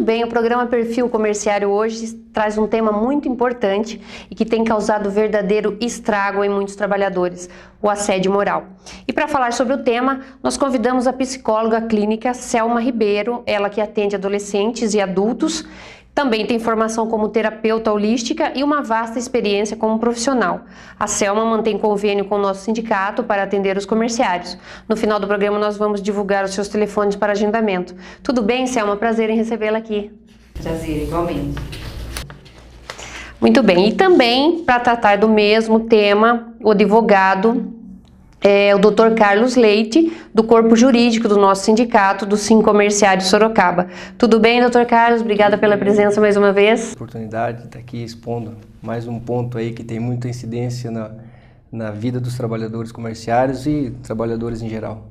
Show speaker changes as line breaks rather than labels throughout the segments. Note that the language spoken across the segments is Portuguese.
bem, o programa Perfil Comerciário hoje traz um tema muito importante e que tem causado verdadeiro estrago em muitos trabalhadores, o assédio moral. E para falar sobre o tema, nós convidamos a psicóloga clínica Selma Ribeiro, ela que atende adolescentes e adultos, também tem formação como terapeuta holística e uma vasta experiência como profissional. A Selma mantém convênio com o nosso sindicato para atender os comerciários. No final do programa nós vamos divulgar os seus telefones para agendamento. Tudo bem, Selma? Prazer em recebê-la aqui.
Prazer, igualmente.
Muito bem. E também, para tratar do mesmo tema, o advogado o Dr. Carlos Leite, do corpo jurídico do nosso sindicato, do Sim Comerciário Sorocaba. Tudo bem, Dr. Carlos? Obrigada pela presença mais uma vez.
Oportunidade de estar aqui expondo mais um ponto aí que tem muita incidência na vida dos trabalhadores comerciários e trabalhadores em geral.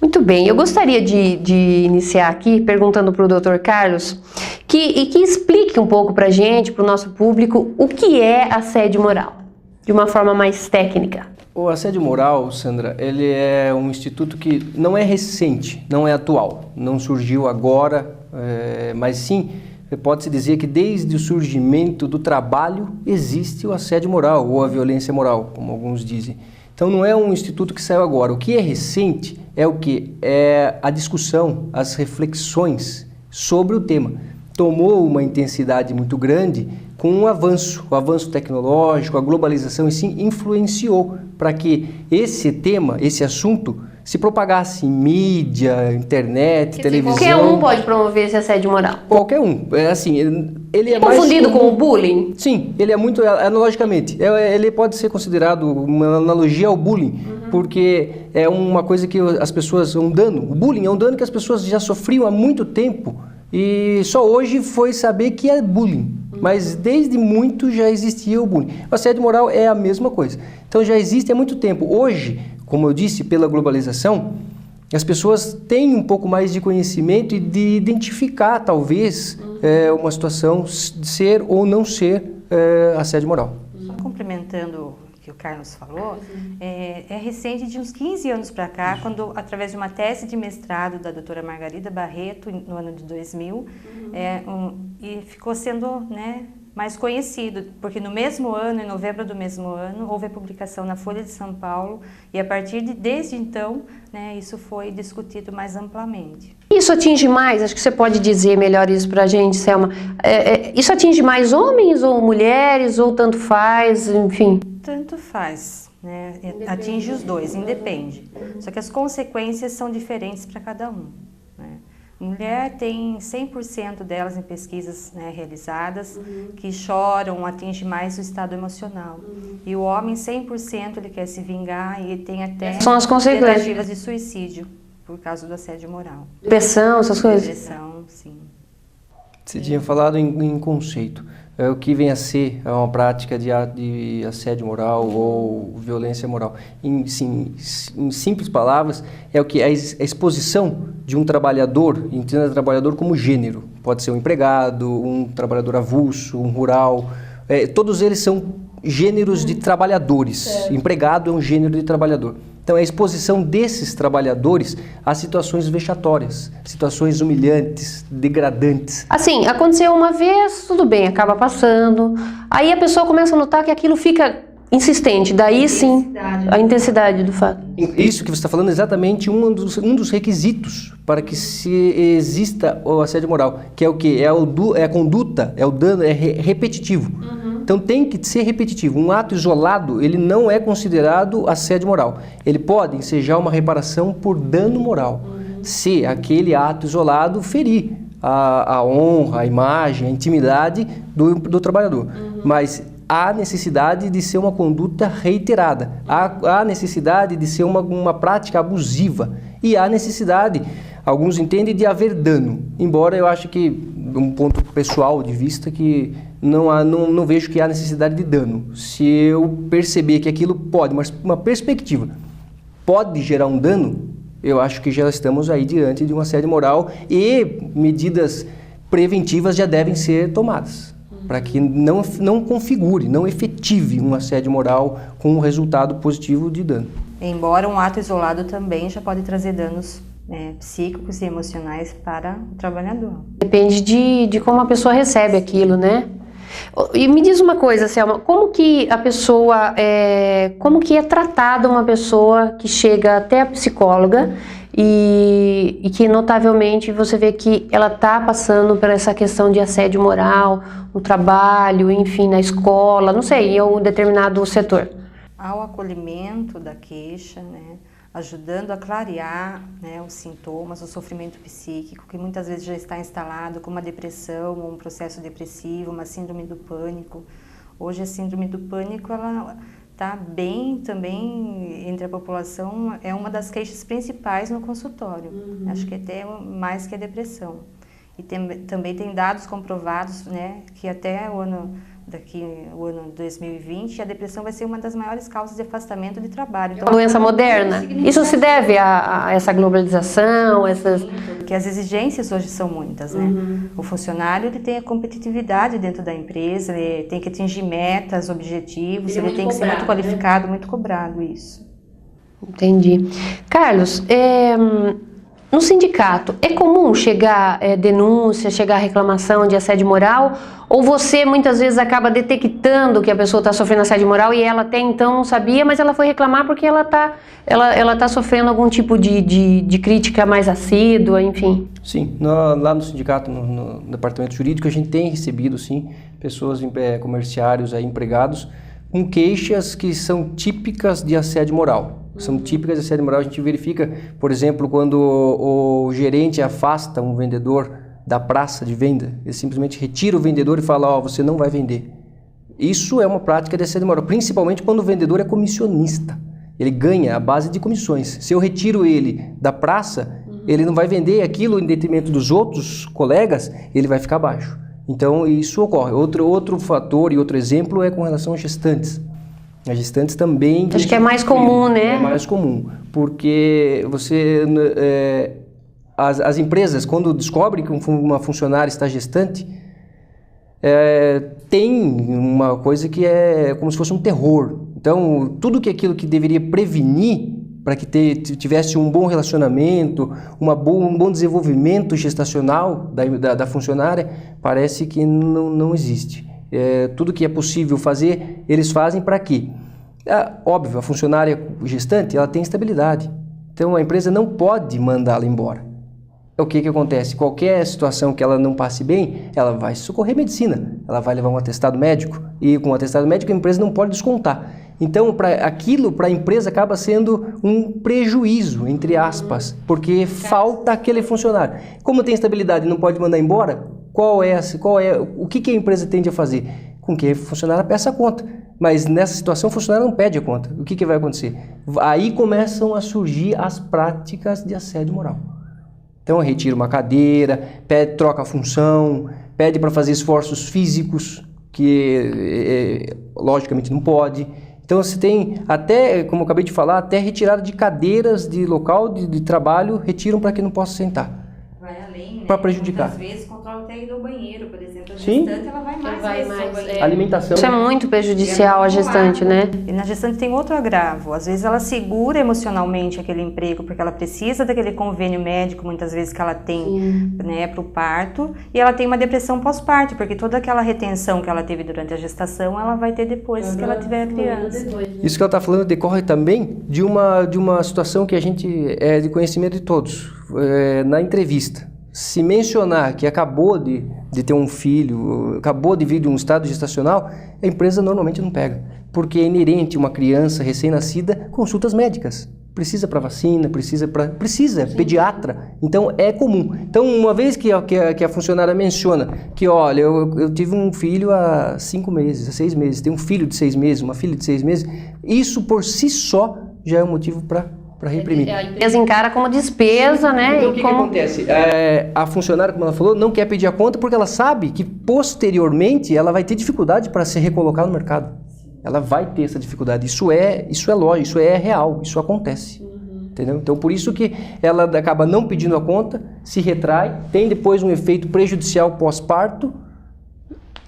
Muito bem, eu gostaria de iniciar aqui perguntando para o Dr. Carlos que explique um pouco para a gente, para o nosso público, o que é assédio moral, de uma forma mais técnica.
O assédio moral, Sandra, ele é um instituto que não é recente, não é atual, não surgiu agora, mas sim, pode-se dizer que desde o surgimento do trabalho existe o assédio moral ou a violência moral, como alguns dizem. Então não é um instituto que saiu agora. O que é recente é o que? É a discussão, as reflexões sobre o tema. Tomou uma intensidade muito grande com o avanço tecnológico, a globalização em si influenciou para que esse tema, esse assunto, se propagasse em mídia, internet, televisão.
Qualquer um pode promover esse assédio moral?
Qualquer um. É assim, ele é
confundido com o bullying?
Sim, ele é muito, analogicamente, ele pode ser considerado uma analogia ao bullying, porque é uma coisa que as pessoas, um dano, o bullying é um dano que as pessoas já sofriam há muito tempo e só hoje foi saber que é bullying. Mas desde muito já existia o bullying. O assédio moral é a mesma coisa. Então já existe há muito tempo. Hoje, como eu disse, pela globalização, as pessoas têm um pouco mais de conhecimento e de identificar, talvez, uma situação de ser ou não ser assédio moral.
Só complementando o que o Carlos falou, é recente, de uns 15 anos para cá, quando, através de uma tese de mestrado da doutora Margarida Barreto, no ano de 2000, e ficou sendo, né, mais conhecido, porque no mesmo ano, em novembro do mesmo ano, houve a publicação na Folha de São Paulo e a partir desde então, né, isso foi discutido mais amplamente.
Isso atinge mais, acho que você pode dizer melhor isso pra gente, Selma, isso atinge mais homens ou mulheres, ou tanto faz, enfim?
Tanto faz, né, atinge os dois, independe, só que as consequências são diferentes para cada um, né? Mulher tem 100% delas em pesquisas, né, realizadas, que choram, atinge mais o estado emocional. E o homem, 100%, ele quer se vingar e tem até
são as consequências.
Tentativas de suicídio por causa do assédio moral.
Depressão, essas coisas?
Depressão, sim.
Você tinha falado em conceito. O que vem a ser uma prática de assédio moral ou violência moral. Em simples palavras, é o que? A exposição de um trabalhador, entenda trabalhador como gênero. Pode ser um empregado, um trabalhador avulso, um rural. Todos eles são gêneros de trabalhadores. Empregado é um gênero de trabalhador. Então, é a exposição desses trabalhadores a situações vexatórias, situações humilhantes, degradantes.
Assim, aconteceu uma vez, tudo bem, acaba passando. Aí a pessoa começa a notar que aquilo fica insistente, daí sim, a intensidade do fato.
Isso que você está falando é exatamente um dos requisitos para que se exista o assédio moral, que é o quê? É a conduta, é o dano, é repetitivo. Então tem que ser repetitivo. Um ato isolado, ele não é considerado assédio moral. Ele pode ensejar uma reparação por dano moral, se aquele ato isolado ferir a honra, a imagem, a intimidade do trabalhador. Mas há necessidade de ser uma conduta reiterada, há necessidade de ser uma prática abusiva e há necessidade, alguns entendem, de haver dano. Embora eu acho que, um ponto pessoal de vista, que não vejo que há necessidade de dano. Se eu perceber que aquilo pode, mas uma perspectiva pode gerar um dano, eu acho que já estamos aí diante de um assédio moral e medidas preventivas já devem ser tomadas, para que não configure, não efetive um assédio moral com um resultado positivo de dano.
Embora um ato isolado também já pode trazer danos psíquicos e emocionais para o trabalhador.
Depende de como a pessoa recebe aquilo, né? E me diz uma coisa, Selma, como que a pessoa, como que é tratada uma pessoa que chega até a psicóloga e que notavelmente você vê que ela está passando por essa questão de assédio moral no trabalho, enfim, na escola, não sei, em um determinado setor?
Ao acolhimento da queixa, né, ajudando a clarear, né, os sintomas, o sofrimento psíquico, que muitas vezes já está instalado como uma depressão, um processo depressivo, uma síndrome do pânico. Hoje a síndrome do pânico, ela está bem também entre a população, é uma das queixas principais no consultório. Acho que até mais que a depressão. E também tem dados comprovados, né, que até o ano 2020, a depressão vai ser uma das maiores causas de afastamento de trabalho. Então,
doença moderna. Isso se deve a essa globalização,
porque as exigências hoje são muitas, né? O funcionário, ele tem a competitividade dentro da empresa, ele tem que atingir metas, objetivos, ele tem que ser muito qualificado, muito cobrado, isso.
Entendi. Carlos, no sindicato, é comum chegar denúncia, chegar reclamação de assédio moral? Ou você muitas vezes acaba detectando que a pessoa está sofrendo assédio moral e ela até então não sabia, mas ela foi reclamar porque ela tá sofrendo algum tipo de crítica mais assídua, enfim?
Sim, lá no sindicato, no departamento jurídico, a gente tem recebido, sim, pessoas, comerciários, empregados, com queixas que são típicas de assédio moral. São típicas de assédio moral. A gente verifica, por exemplo, quando o gerente afasta um vendedor da praça de venda, ele simplesmente retira o vendedor e fala, você não vai vender. Isso é uma prática de assédio moral, principalmente quando o vendedor é comissionista. Ele ganha a base de comissões. Se eu retiro ele da praça, ele não vai vender aquilo em detrimento dos outros colegas, ele vai ficar abaixo. Então, isso ocorre. Outro fator e outro exemplo é com relação às gestantes. As gestantes também...
Acho que é mais comum, né?
É mais comum, porque as empresas, quando descobrem que uma funcionária está gestante, tem uma coisa que é como se fosse um terror. Então, tudo aquilo que deveria prevenir para que tivesse um bom relacionamento, um bom desenvolvimento gestacional da funcionária, parece que não existe. Tudo que é possível fazer, eles fazem para quê? Óbvio, a funcionária gestante, ela tem estabilidade. Então, a empresa não pode mandá-la embora. O que acontece? Qualquer situação que ela não passe bem, ela vai socorrer medicina. Ela vai levar um atestado médico. E com o atestado médico, a empresa não pode descontar. Então, para a empresa acaba sendo um prejuízo, entre aspas, porque falta aquele funcionário. Como tem estabilidade e não pode mandar embora, o que a empresa tende a fazer? Com que o funcionário peça a conta. Mas nessa situação, o funcionário não pede a conta. O que vai acontecer? Aí começam a surgir as práticas de assédio moral. Então, retira uma cadeira, troca a função, pede para fazer esforços físicos, que logicamente não pode. Então, você tem até, como eu acabei de falar, até retirada de cadeiras de local de trabalho, retiram para que não possa sentar.
Vai além, né?
Para prejudicar.
Às vezes, controla até ir no banheiro, por exemplo. A
Sim.
gestante, ela vai mais.
Alimentação.
Isso é muito prejudicial à gestante, né?
E na gestante tem outro agravo. Às vezes ela segura emocionalmente aquele emprego porque ela precisa daquele convênio médico, muitas vezes que ela tem, né, para o parto. E ela tem uma depressão pós-parto, porque toda aquela retenção que ela teve durante a gestação, ela vai ter depois que ela tiver a criança.
Isso que ela está falando decorre também de uma situação que a gente é de conhecimento de todos. Na entrevista, se mencionar que acabou de ter um filho, acabou de vir de um estado gestacional, a empresa normalmente não pega. Porque é inerente uma criança recém-nascida consultas médicas. Precisa para vacina, precisa, pediatra. Então, é comum. Então, uma vez que a funcionária menciona que, olha, eu tive um filho há 5 meses, há 6 meses, tenho um filho de 6 meses, uma filha de 6 meses, isso por si só já é um motivo para reprimir.
A empresa encara como despesa, né?
Então, o que acontece? A funcionária, como ela falou, não quer pedir a conta porque ela sabe que, posteriormente, ela vai ter dificuldade para se recolocar no mercado. Ela vai ter essa dificuldade. Isso é lógico, isso é real, isso acontece. Entendeu? Então, por isso que ela acaba não pedindo a conta, se retrai, tem depois um efeito prejudicial pós-parto,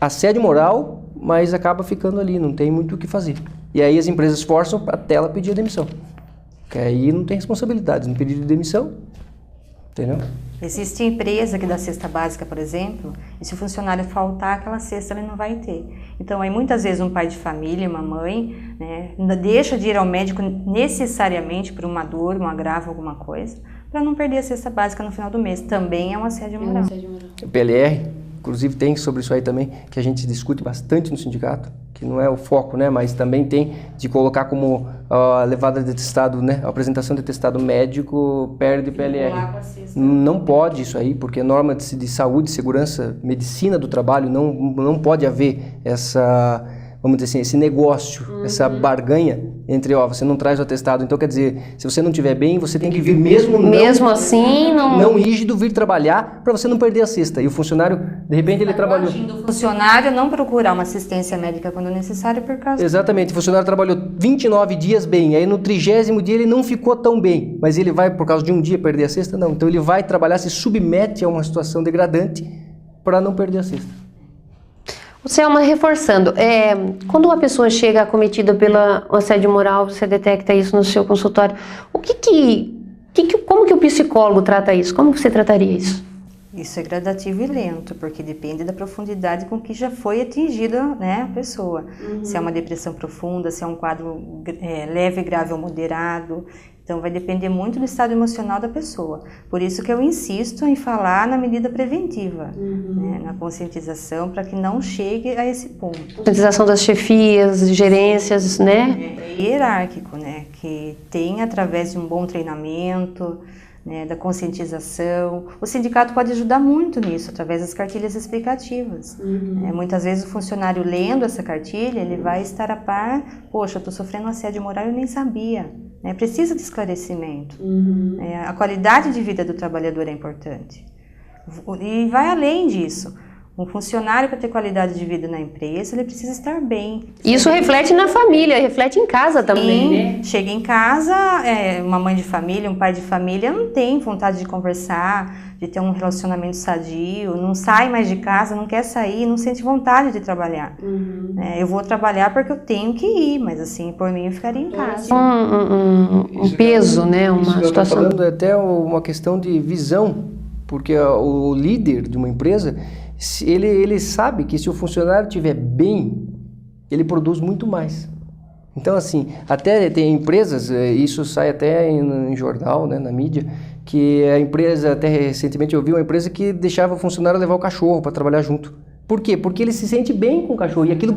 assédio moral, mas acaba ficando ali, não tem muito o que fazer. E aí as empresas forçam até ela pedir a demissão. Que aí não tem responsabilidade no pedido de demissão, Entendeu?
Existe empresa que dá cesta básica, por exemplo, e se o funcionário faltar aquela cesta, ele não vai ter. Então, aí muitas vezes um pai de família, uma mãe, né, deixa de ir ao médico necessariamente por uma dor, um agravo, alguma coisa, para não perder a cesta básica no final do mês. Também é um assédio moral.
O PLR, inclusive, tem sobre isso aí também, que a gente discute bastante no sindicato, que não é o foco, né, mas também tem de colocar como a levada de atestado, né, a apresentação de atestado médico perde PLR. Não pode isso aí, porque norma de saúde, segurança, medicina do trabalho, não pode haver essa, vamos dizer assim, esse negócio, essa barganha entre, você não traz o atestado. Então, quer dizer, se você não estiver bem, você tem que vir mesmo
assim,
não rígido, vir trabalhar para você não perder a cesta. E o funcionário, de repente, ele trabalhou...
O funcionário não procurar uma assistência médica quando necessário por causa...
Exatamente, o funcionário trabalhou 29 dias bem, aí no 30º dia ele não ficou tão bem, mas ele vai, por causa de um dia, perder a cesta? Não. Então ele vai trabalhar, se submete a uma situação degradante para não perder a cesta.
Selma, reforçando, quando uma pessoa chega acometida pelo assédio moral, você detecta isso no seu consultório, como que o psicólogo trata isso? Como que você trataria isso?
Isso é gradativo e lento, porque depende da profundidade com que já foi atingida, né, a pessoa. Se é uma depressão profunda, se é um quadro leve, grave ou moderado. Então, vai depender muito do estado emocional da pessoa. Por isso que eu insisto em falar na medida preventiva, né, na conscientização, para que não chegue a esse ponto.
Conscientização das chefias, gerências, né?
É hierárquico, né, que tem através de um bom treinamento, né, da conscientização. O sindicato pode ajudar muito nisso, através das cartilhas explicativas. Muitas vezes o funcionário lendo essa cartilha, ele vai estar a par, poxa, eu estou sofrendo um assédio moral e eu nem sabia. Precisa de esclarecimento. A qualidade de vida do trabalhador é importante. E vai além disso. Um funcionário, para ter qualidade de vida na empresa, ele precisa estar bem.
Isso reflete na família, reflete em casa também, né?
Chega em casa, uma mãe de família, um pai de família não tem vontade de conversar, de ter um relacionamento sadio, não sai mais de casa, não quer sair, não sente vontade de trabalhar. Eu vou trabalhar porque eu tenho que ir, mas assim, por mim eu ficaria em casa.
Um peso, né? Uma situação.
Falando até uma questão de visão, porque o líder de uma empresa, ele sabe que se o funcionário estiver bem, ele produz muito mais. Então, assim, até tem empresas, isso sai até em jornal, né, na mídia, que a empresa, até recentemente eu vi uma empresa que deixava o funcionário levar o cachorro para trabalhar junto. Por quê? Porque ele se sente bem com o cachorro e aquilo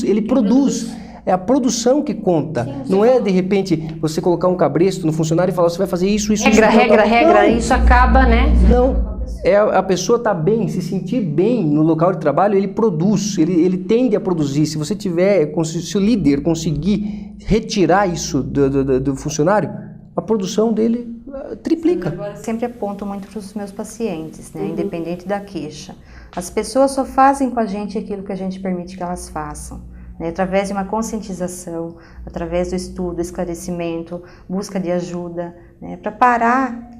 ele produz. É a produção que conta. Não é, de repente, você colocar um cabresto no funcionário e falar, você vai fazer isso.
Regra, isso acaba, né?
Não. A pessoa estar bem, se sentir bem no local de trabalho, ele produz, ele tende a produzir. Se você se o líder conseguir retirar isso do funcionário, a produção dele triplica.
Agora, sempre aponto muito para os meus pacientes, né? Independente da queixa. As pessoas só fazem com a gente aquilo que a gente permite que elas façam. Através de uma conscientização, através do estudo, esclarecimento, busca de ajuda, para parar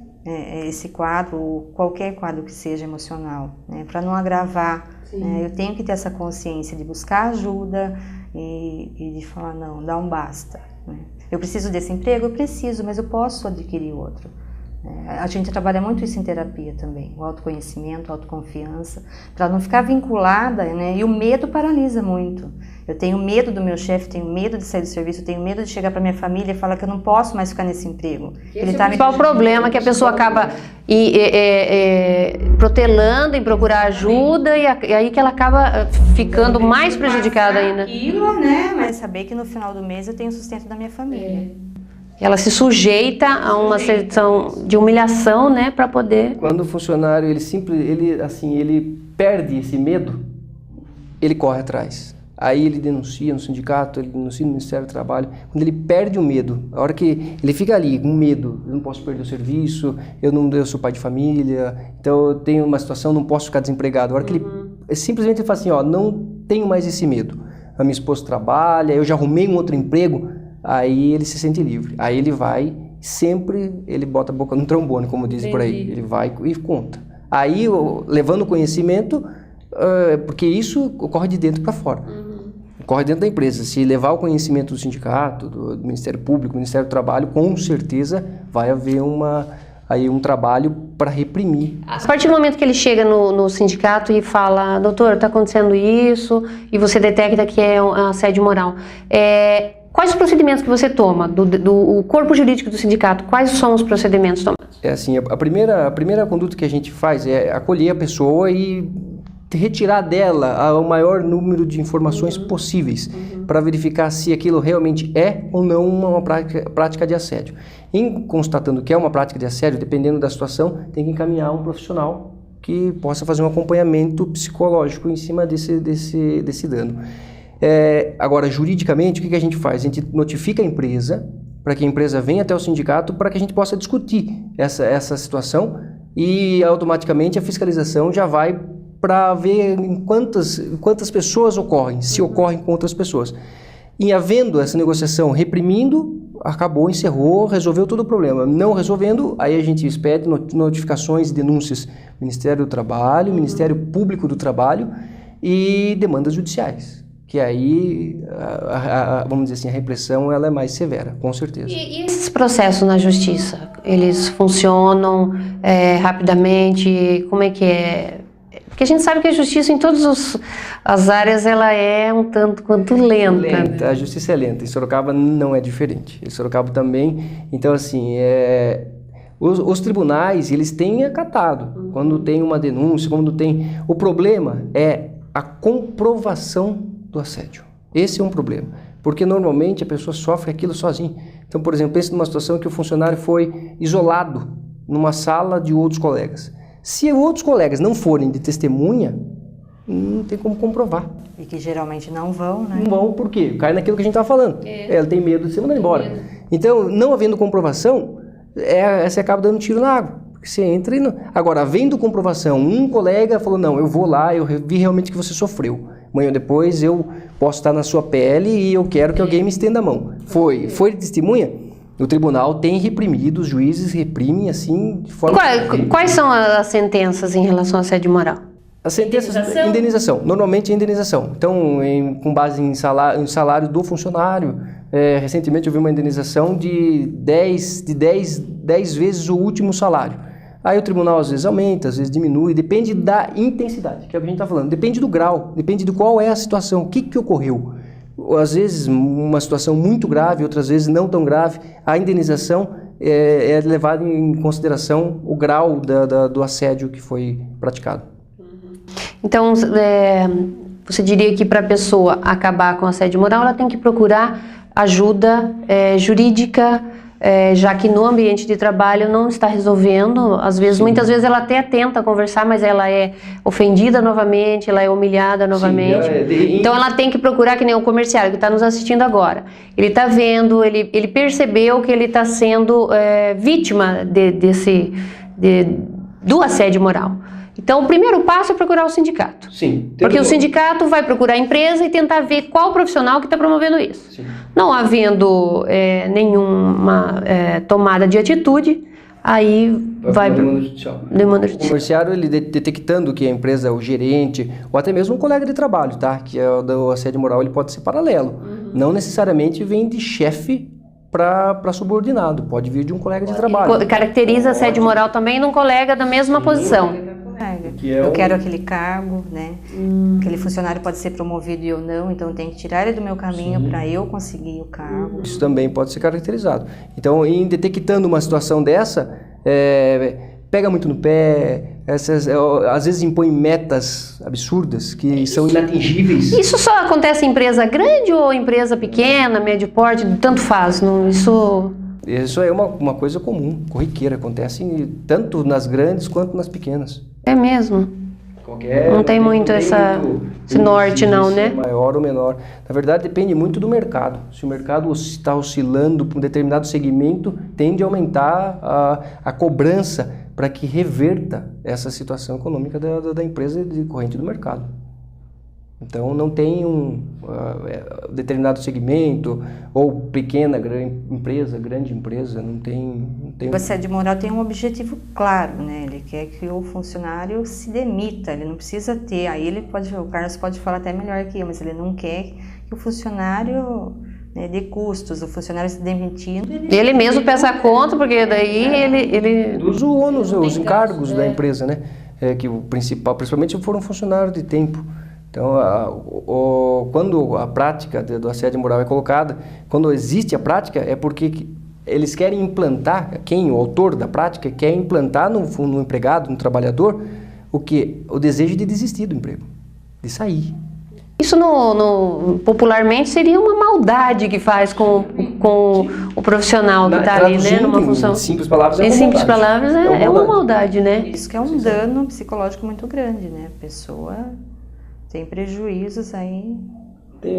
esse quadro, ou qualquer quadro que seja emocional, para não agravar. Eu tenho que ter essa consciência de buscar ajuda e de falar, não, dá um basta. Eu preciso desse emprego? Eu preciso, mas eu posso adquirir outro. A gente trabalha muito isso em terapia também, o autoconhecimento, a autoconfiança, para não ficar vinculada, e o medo paralisa muito. Eu tenho medo do meu chefe, tenho medo de sair do serviço, eu tenho medo de chegar para minha família e falar que eu não posso mais ficar nesse emprego.
Qual o problema que a pessoa acaba protelando em procurar ajuda e aí que ela acaba ficando mais prejudicada ainda.
Aquilo, mas saber que no final do mês eu tenho o sustento da minha família.
Ela se sujeita a uma situação de humilhação, para poder...
Quando o funcionário, ele perde esse medo, ele corre atrás. Aí ele denuncia no sindicato, ele denuncia no Ministério do Trabalho. Quando ele perde o medo, a hora que ele fica ali com medo, eu não posso perder o serviço, eu sou pai de família, então eu tenho uma situação, não posso ficar desempregado. A hora que ele simplesmente fala assim, não tenho mais esse medo. A minha esposa trabalha, eu já arrumei um outro emprego, aí ele se sente livre. Aí ele vai, ele bota a boca no trombone, como dizem por aí. Ele vai e conta. Aí, levando o conhecimento, porque isso ocorre de dentro para fora. Ocorre dentro da empresa. Se levar o conhecimento do sindicato, do Ministério Público, do Ministério do Trabalho, com certeza vai haver aí um trabalho para reprimir.
A partir do momento que ele chega no sindicato e fala, doutor, está acontecendo isso, e você detecta que é um assédio moral, quais os procedimentos que você toma, do corpo jurídico do sindicato, quais são os procedimentos tomados?
É assim, a primeira conduta que a gente faz é acolher a pessoa e retirar dela o maior número de informações possíveis para verificar se aquilo realmente é ou não uma prática de assédio. Em constatando que é uma prática de assédio, dependendo da situação, tem que encaminhar um profissional que possa fazer um acompanhamento psicológico em cima desse dano. Agora, juridicamente, o que a gente faz? A gente notifica a empresa para que a empresa venha até o sindicato para que a gente possa discutir essa situação e automaticamente a fiscalização já vai para ver em quantas pessoas ocorrem, se ocorrem com outras pessoas. Em havendo essa negociação reprimindo, acabou, encerrou, resolveu todo o problema. Não resolvendo, aí a gente expede notificações e denúncias do Ministério do Trabalho, Ministério Público do Trabalho e demandas judiciais. Que aí, vamos dizer assim, a repressão ela é mais severa, com certeza.
E esses processos na justiça, eles funcionam rapidamente? Como é que é? Porque a gente sabe que a justiça em todas as áreas ela é um tanto quanto lenta.
A justiça é lenta, em Sorocaba não é diferente. Em Sorocaba também, então assim, os tribunais eles têm acatado. Quando tem uma denúncia, o problema é a comprovação do assédio. Esse é um problema, porque normalmente a pessoa sofre aquilo sozinha. Então, por exemplo, pense numa situação que o funcionário foi isolado numa sala de outros colegas. Se outros colegas não forem de testemunha, não tem como comprovar.
E que geralmente não vão, né?
Não vão, por quê? Cai naquilo que a gente estava falando. Ela tem medo de ser mandada embora. Então, não havendo comprovação, você acaba dando tiro na água. Porque você entra e não... Agora, havendo comprovação, um colega falou, não, eu vou lá, eu vi realmente que você sofreu. Amanhã ou depois eu posso estar na sua pele e eu quero que alguém me estenda a mão. Foi de testemunha? O tribunal tem reprimido, os juízes reprimem assim de forma...
Quais são as sentenças em relação ao assédio moral?
As sentenças, indenização. Normalmente é indenização. Então, com base em salário do funcionário, recentemente eu vi uma indenização de 10 vezes o último salário. Aí o tribunal às vezes aumenta, às vezes diminui, depende da intensidade, que é o que a gente está falando. Depende do grau, depende de qual é a situação, o que ocorreu. Às vezes uma situação muito grave, outras vezes não tão grave, a indenização é levada em consideração o grau do assédio que foi praticado.
Então, você diria que para a pessoa acabar com o assédio moral, ela tem que procurar ajuda jurídica, já que no ambiente de trabalho não está resolvendo, muitas vezes ela até tenta conversar, mas ela é ofendida novamente, ela é humilhada novamente. Então ela tem que procurar, que nem o comerciário que está nos assistindo agora. Ele está vendo, ele percebeu que ele está sendo vítima do assédio moral. Então, o primeiro passo é procurar o sindicato.
Sim.
Porque o sindicato vai procurar a empresa e tentar ver qual profissional que está promovendo isso.
Sim.
Não havendo nenhuma tomada de atitude, aí vai para
demanda judicial.
Demanda
O
judicial.
comerciário, ele detectando que a empresa, o gerente, ou até mesmo um colega de trabalho, tá? Que é o assédio moral, ele pode ser paralelo. Não necessariamente vem de chefe para subordinado, pode vir de um colega de trabalho.
Caracteriza assédio moral também num colega da mesma posição.
Eu quero aquele cargo, né? Aquele funcionário pode ser promovido e eu não, então eu tenho que tirar ele do meu caminho para eu conseguir o cargo.
Isso também pode ser caracterizado. Então, em detectando uma situação dessa, pega muito no pé, às vezes impõe metas absurdas que são inatingíveis.
Isso só acontece em empresa grande ou empresa pequena, médio porte, tanto faz, não,
Isso é uma coisa comum, corriqueira, acontece tanto nas grandes quanto nas pequenas.
É mesmo? Não tem muito esse norte não, né?
Maior ou menor. Na verdade, depende muito do mercado. Se o mercado está oscilando para um determinado segmento, tende a aumentar a cobrança para que reverta essa situação econômica da empresa decorrente do mercado. Então, não tem um determinado segmento, ou pequena empresa, grande empresa, não tem...
O assédio moral tem um objetivo claro, né? Ele quer que o funcionário se demita, ele não precisa ter... Aí o Carlos pode falar até melhor que eu, mas ele não quer que o funcionário né, de custos, o funcionário se demitindo.
Ele mesmo peça a conta, porque daí ele...
Dos ônus, os encargos da empresa, né? Que o principal, principalmente se for um funcionário de tempo. Então, quando a prática do assédio moral é colocada, quando existe a prática, é porque eles querem implantar, o autor da prática, quer implantar no empregado, no trabalhador, o quê? O desejo de desistir do emprego, de sair.
Isso popularmente seria uma maldade que faz com o profissional que está ali, né, numa função.
Em simples palavras,
em simples palavras, é uma maldade, né?
Isso que é um dano psicológico muito grande, né? A pessoa tem prejuízos aí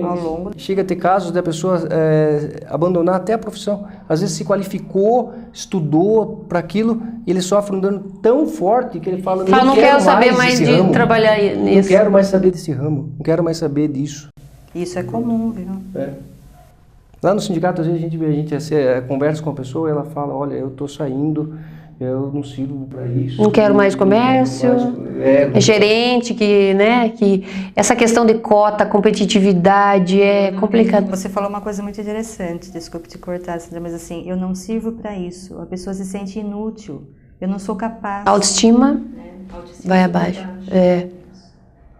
ao longo.
Chega a ter casos da pessoa abandonar até a profissão. Às vezes se qualificou, estudou para aquilo, e ele sofre um dano tão forte que ele fala,
não quero saber mais de trabalhar nisso.
Não quero mais saber desse ramo, não quero mais saber disso.
Isso é comum, viu?
Lá no sindicato, às vezes a gente conversa com a pessoa e ela fala, olha, eu estou saindo, eu não sirvo para isso.
Não quero mais comércio, é gerente, que essa questão de cota, competitividade é complicado.
Você falou uma coisa muito interessante, desculpe te cortar, Sandra, mas assim, eu não sirvo para isso, a pessoa se sente inútil, eu não sou capaz.
A autoestima vai abaixo.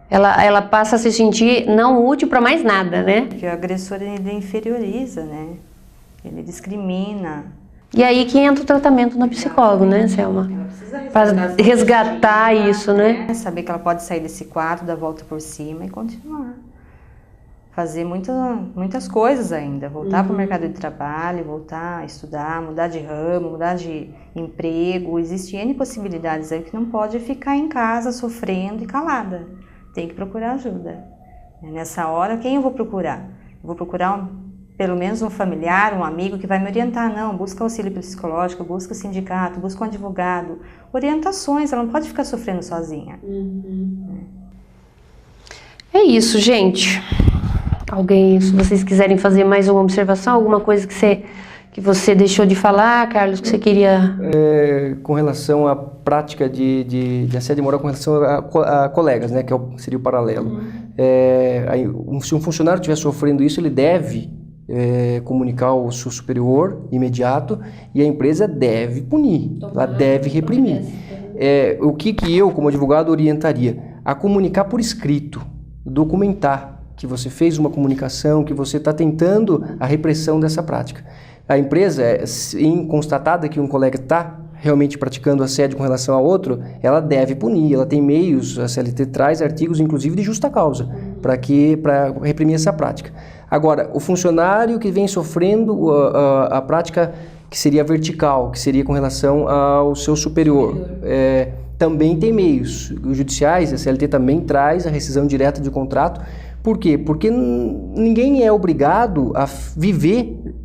Ela passa a se sentir não útil para mais nada, né?
Porque o agressor, ele inferioriza, né? Ele discrimina.
E aí que entra o tratamento no psicólogo, né, Selma? Para resgatar isso, né?
Saber que ela pode sair desse quadro, dar a volta por cima e continuar. Fazer muitas coisas ainda. Voltar para o mercado de trabalho, voltar a estudar, mudar de ramo, mudar de emprego. Existem N possibilidades aí que não pode ficar em casa sofrendo e calada. Tem que procurar ajuda. Nessa hora, quem eu vou procurar? Eu vou procurar pelo menos um familiar, um amigo que vai me orientar. Não, busca auxílio psicológico, busca o sindicato, busca um advogado. Orientações, ela não pode ficar sofrendo sozinha.
É isso, gente. Alguém, se vocês quiserem fazer mais uma observação, alguma coisa que você deixou de falar, Carlos, que você queria...
Com relação à prática de assédio moral com relação a colegas, né, que seria o paralelo. Se um funcionário estiver sofrendo isso, ele deve comunicar ao seu superior imediato, e a empresa deve punir, ela deve reprimir. O que eu, como advogado, orientaria? A comunicar por escrito, documentar que você fez uma comunicação, que você está tentando a repressão dessa prática. A empresa, constatada que um colega está realmente praticando assédio com relação a outro, ela deve punir, ela tem meios, a CLT traz artigos, inclusive, de justa causa, para reprimir essa prática. Agora, o funcionário que vem sofrendo a prática que seria vertical, que seria com relação ao seu superior, também tem meios judiciais, a CLT também traz a rescisão direta de contrato. Por quê? Porque ninguém é obrigado a viver,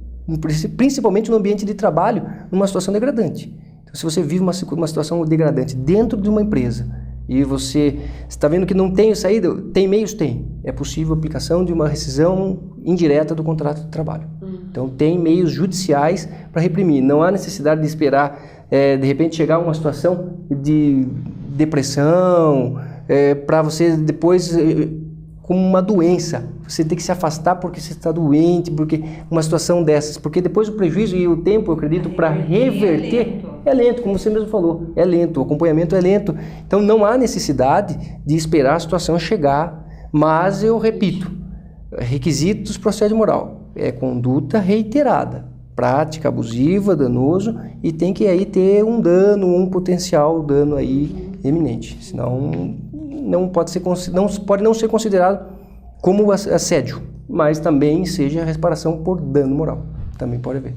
principalmente no ambiente de trabalho, numa situação degradante. Então, se você vive uma situação degradante dentro de uma empresa e você está vendo que não tem saída, tem meios? Tem. É possível a aplicação de uma rescisão indireta do contrato de trabalho. Então, tem meios judiciais para reprimir. Não há necessidade de esperar, de repente, chegar a uma situação de depressão, para você depois... como uma doença, você tem que se afastar porque você está doente, porque uma situação dessas, porque depois o prejuízo e o tempo, eu acredito, para reverter é lento, como você mesmo falou, é lento, o acompanhamento é lento, então não há necessidade de esperar a situação chegar, mas eu repito, requisitos do assédio moral, conduta reiterada, prática abusiva, danoso, e tem que aí ter um dano, um potencial dano aí eminente, senão não pode não ser considerado como assédio, mas também seja reparação por dano moral, também pode haver.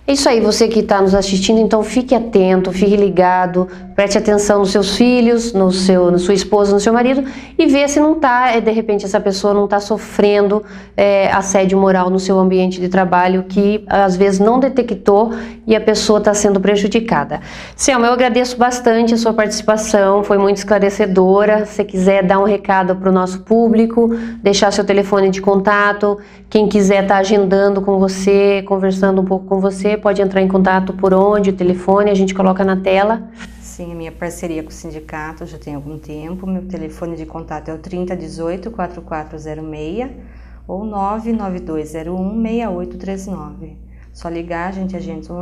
É isso aí, você que está nos assistindo, então fique atento, fique ligado, preste atenção nos seus filhos, na sua esposa, no seu marido, e vê se não está, de repente, essa pessoa não está sofrendo assédio moral no seu ambiente de trabalho, que às vezes não detectou e a pessoa está sendo prejudicada. Selma, eu agradeço bastante a sua participação, foi muito esclarecedora. Se você quiser dar um recado para o nosso público, deixar seu telefone de contato, quem quiser estar agendando com você, conversando um pouco com você, pode entrar em contato por onde, o telefone, a gente coloca na tela.
Sim, a minha parceria com o sindicato já tem algum tempo. Meu telefone de contato é o 3018-4406. ou 992016839. Só ligar, a gente agenda o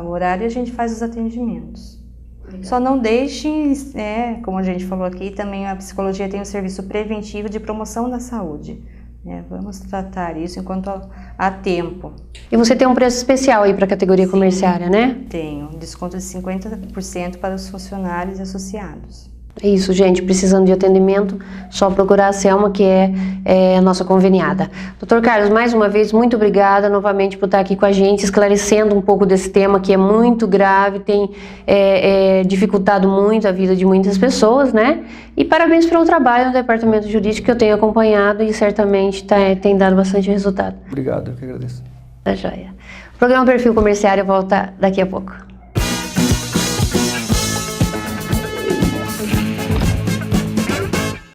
horário e a gente faz os atendimentos. Legal. Só não deixe, como a gente falou aqui, também a psicologia tem um serviço preventivo de promoção da saúde. Vamos tratar isso enquanto há tempo.
E você tem um preço especial aí para a categoria comerciária, né?
Tenho, desconto de 50% para os funcionários e associados.
É isso, gente, precisando de atendimento, só procurar a Selma, que é a nossa conveniada. Dr. Carlos, mais uma vez, muito obrigada novamente por estar aqui com a gente, esclarecendo um pouco desse tema que é muito grave, tem dificultado muito a vida de muitas pessoas, né? E parabéns pelo trabalho no departamento jurídico que eu tenho acompanhado e certamente tem dado bastante resultado.
Obrigado, eu que agradeço.
Tá joia. O programa Perfil Comerciário volta daqui a pouco.